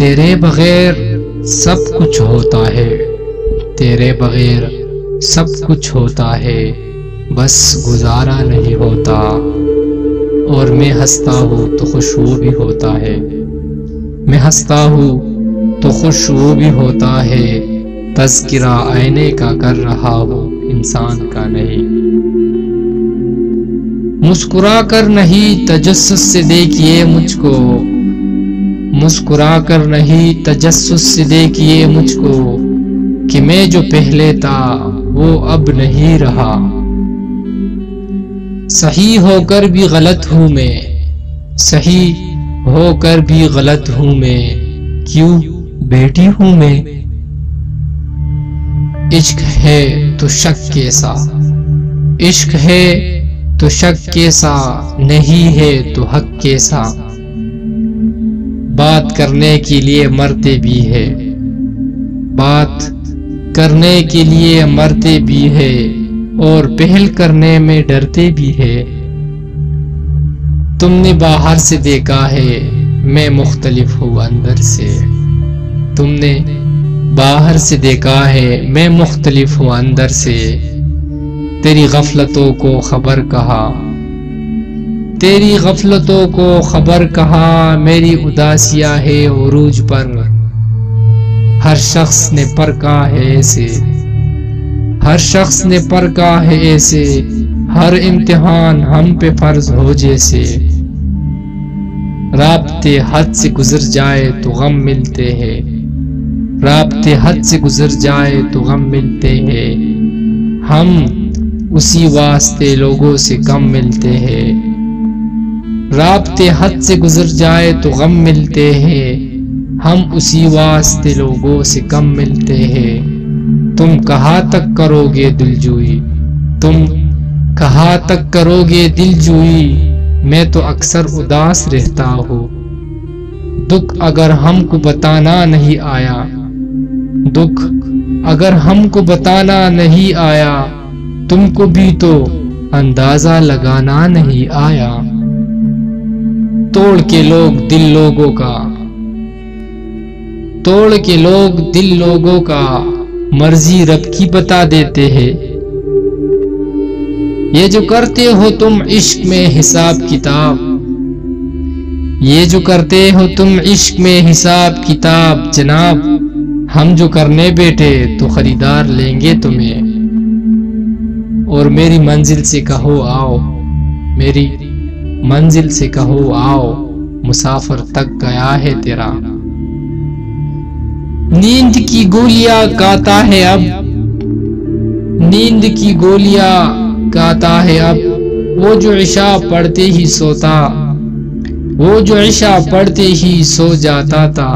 تیرے بغیر سب کچھ ہوتا ہے، تیرے بغیر سب کچھ ہوتا ہے، بس گزارا نہیں ہوتا، اور میں ہنستا ہوں تو خوشبو بھی ہوتا ہے، میں ہنستا ہوں تو خوشبو بھی ہوتا ہے، تذکرہ آئینے کا کر رہا ہوں انسان کا نہیں۔ مسکرا کر نہیں تجسس سے دیکھیے مجھ کو، مسکرا کر نہیں تجسس سے دیکھیے مجھ کو، کہ میں جو پہلے تھا وہ اب نہیں رہا۔ صحیح ہو کر بھی غلط ہوں میں، صحیح ہو کر بھی غلط ہوں میں، کیوں بیٹی ہوں میں۔ عشق ہے تو شک کیسا، عشق ہے تو شک کیسا، نہیں ہے تو حق کیسا۔ بات کرنے کے لیے مرتے بھی ہے، بات کرنے کے لیے مرتے بھی ہے، اور پہل کرنے میں ڈرتے بھی ہے۔ تم نے باہر سے دیکھا ہے میں مختلف ہوں اندر سے، تم نے باہر سے دیکھا ہے میں مختلف ہوں اندر سے۔ تیری غفلتوں کو خبر کہا، تیری غفلتوں کو خبر کہا، میری اداسیاں ہے عروج پر۔ ہر شخص نے پرکھا ہے ایسے، ہر شخص نے پرکھا ہے ایسے، ہر امتحان ہم پہ فرض ہو جیسے۔ رابطے حد سے گزر جائے تو غم ملتے ہیں، رابطے حد سے گزر جائے تو غم ملتے ہیں، ہم اسی واسطے لوگوں سے کم ملتے ہیں۔ رابطے حد سے گزر جائے تو غم ملتے ہیں، ہم اسی واسطے لوگوں سے کم ملتے ہیں۔ تم کہاں تک کرو گے دلجوئی، تم کہاں تک کرو گے دلجوئی، میں تو اکثر اداس رہتا ہوں۔ دکھ اگر ہم کو بتانا نہیں آیا، دکھ اگر ہم کو بتانا نہیں آیا، تم کو بھی تو اندازہ لگانا نہیں آیا۔ توڑ کے لوگ دل لوگوں کا، توڑ کے لوگ دل لوگوں کا، مرضی رب کی بتا دیتے ہیں۔ یہ جو کرتے ہو تم عشق میں حساب کتاب، یہ جو کرتے ہو تم عشق میں حساب کتاب، جناب ہم جو کرنے بیٹھے تو خریدار لیں گے تمہیں۔ اور میری منزل سے کہو آؤ، میری منزل سے کہو آؤ، مسافر تک گیا ہے تیرا۔ نیند کی گولیاں کھاتا ہے اب، نیند کی گولیاں کھاتا ہے اب، وہ جو عشاء پڑھتے ہی سوتا، وہ جو عشاء پڑھتے ہی سو جاتا تھا۔